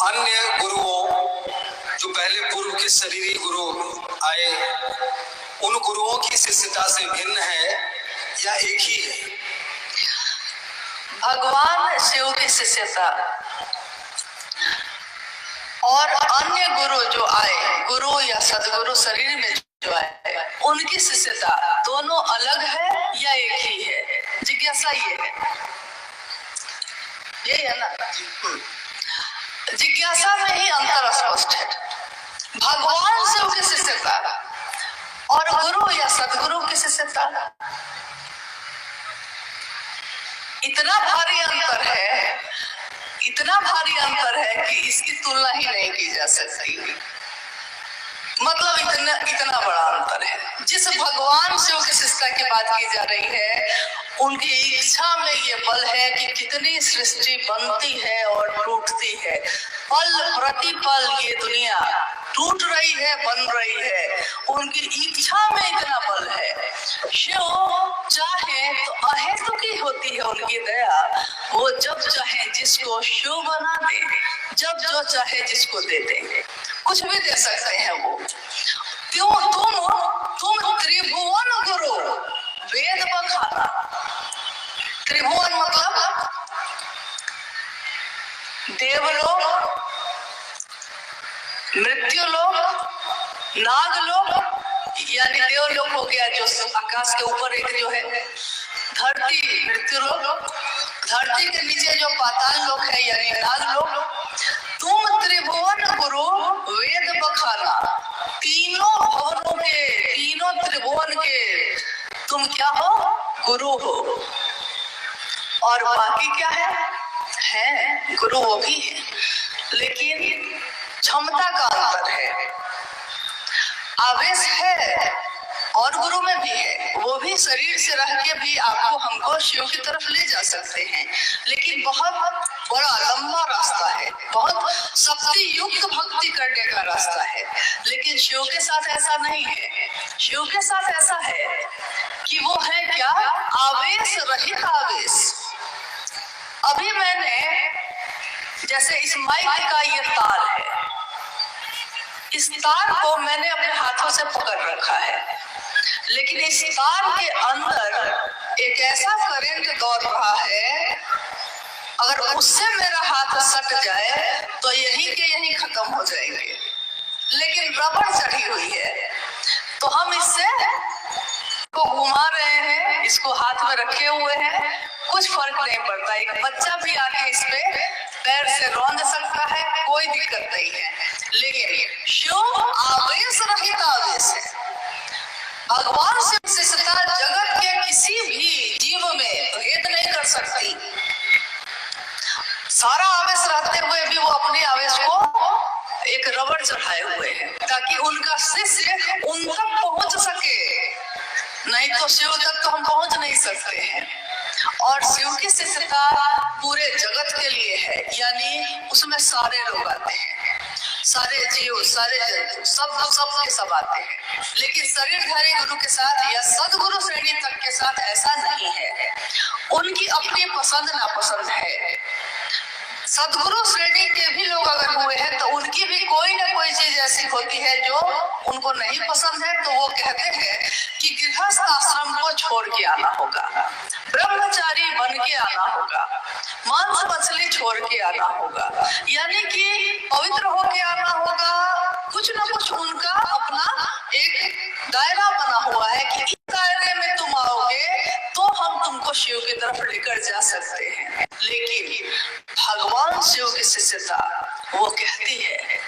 अन्य गुरुओं जो पहले पूर्व के शरीरी गुरु आए, उन गुरुओं की शिष्यता से भिन्न है या एक ही है? भगवान शिव की शिष्यता और अन्य गुरु जो आए, गुरु या सदगुरु शरीर में जो आए, उनकी शिष्यता दोनों अलग है या एक ही है? जिज्ञासा ये है ना। जिज्ञासा में ही अंतर स्पष्ट है। भगवान शिव की शिष्यता और गुरु या सदगुरु की शिष्यता, इतना भारी अंतर है, इतना भारी अंतर है कि इसकी तुलना ही नहीं की जा सकती। मतलब इतना बड़ा अंतर है। जिस भगवान शिव की शिष्यता की बात की जा रही है, उनकी इच्छा में ये बल है कि कितनी सृष्टि बनती है और टूटती है। पल प्रति पल ये दुनिया टूट रही है, बन रही है। उनकी इच्छा में इतना बल है। शिव चाहे तो अहेतुकी होती है उनकी दया। वो जब चाहे जिसको शिव बना दे, जब जो चाहे जिसको दे दे, कुछ भी दे सकते हैं वो। क्यों तुम त्रिभुवन गुरु वेद बखाना। त्रिभुवन मतलब देवलोक, मृत्युलोक, नागलोक, यानी देवलोक हो गया जो आकाश के ऊपर एक जो है, धरती मृत्युलोक, धरती के नीचे जो पाताल लोक है यानी नागलोक। तुम त्रिभुवन गुरु वेद बखाना, तीनों भवनों के, तीनों त्रिभुवन के तुम क्या हो? गुरु हो। और बाकी क्या है गुरु वो भी है, लेकिन क्षमता का अंतर है। आवेश है और गुरु में भी है। वो भी शरीर से रह के भी आपको हमको शिव की तरफ ले जा सकते हैं, लेकिन बहुत बड़ा लंबा रास्ता है, बहुत शक्ति युक्त भक्ति करने का रास्ता है। लेकिन शिव के साथ ऐसा नहीं है। शिव के साथ ऐसा है कि वो है क्या? आवेश रहित आवेश। अभी मैंने जैसे इस माइक का ये तार है, इस तार को मैंने अपने हाथों से पकड़ रखा है, लेकिन इस तार के अंदर एक ऐसा करंट दौड़ रहा है, अगर उससे मेरा हाथ सट जाए तो यहीं के यहीं खत्म हो जाएंगे। लेकिन रबड़ चढ़ी हुई है, तो हम इससे को घुमा रहे हैं, इसको हाथ में रखे हुए हैं, कुछ फर्क नहीं पड़ता। एक बच्चा भी आके इस पे पैर से रौंद सकता है, कोई दिक्कत नहीं है। लेकिन शिव आवेश रहित आवेश है। भगवान शिव शिष्यता जगत के किसी भी जीव में भेद नहीं कर सकती। सारा आवेश रहते हुए भी वो अपने आवेश को एक रबड़ चढ़ाए हुए हैं, ताकि उनका शिष्य उन तक पहुंच सके। नहीं तो शिव तक तो हम पहुंच नहीं सकते हैं। और शिव की शिष्यता पूरे जगत के लिए है, यानी उसमें सारे लोग आते हैं, सारे जीव, सारे जंतु, सब के सब आते हैं। लेकिन शरीरधारी गुरु के साथ या सदगुरु श्रेणी तक के साथ ऐसा नहीं है। उनकी अपनी पसंद नापसंद है। सदगुरु श्रेणी के भी लोग अगर हुए हैं तो उनकी भी कोई ना कोई चीज ऐसी होती है जो उनको नहीं पसंद है, तो वो कहते हैं कि गृहस्थ आश्रम को छोड़ के आना होगा, ब्रह्मचारी बन के आना होगा, मांस मछली छोड़ के आना होगा, यानी कि पवित्र होके आना होगा। कुछ ना कुछ उनका अपना एक दायरा बना हुआ है कि इस दायरे में तुम आओगे तो हम तुमको शिव की तरफ लेकर जा सकते हैं। लेकिन भगवान शिव की शिष्यता वो कहती है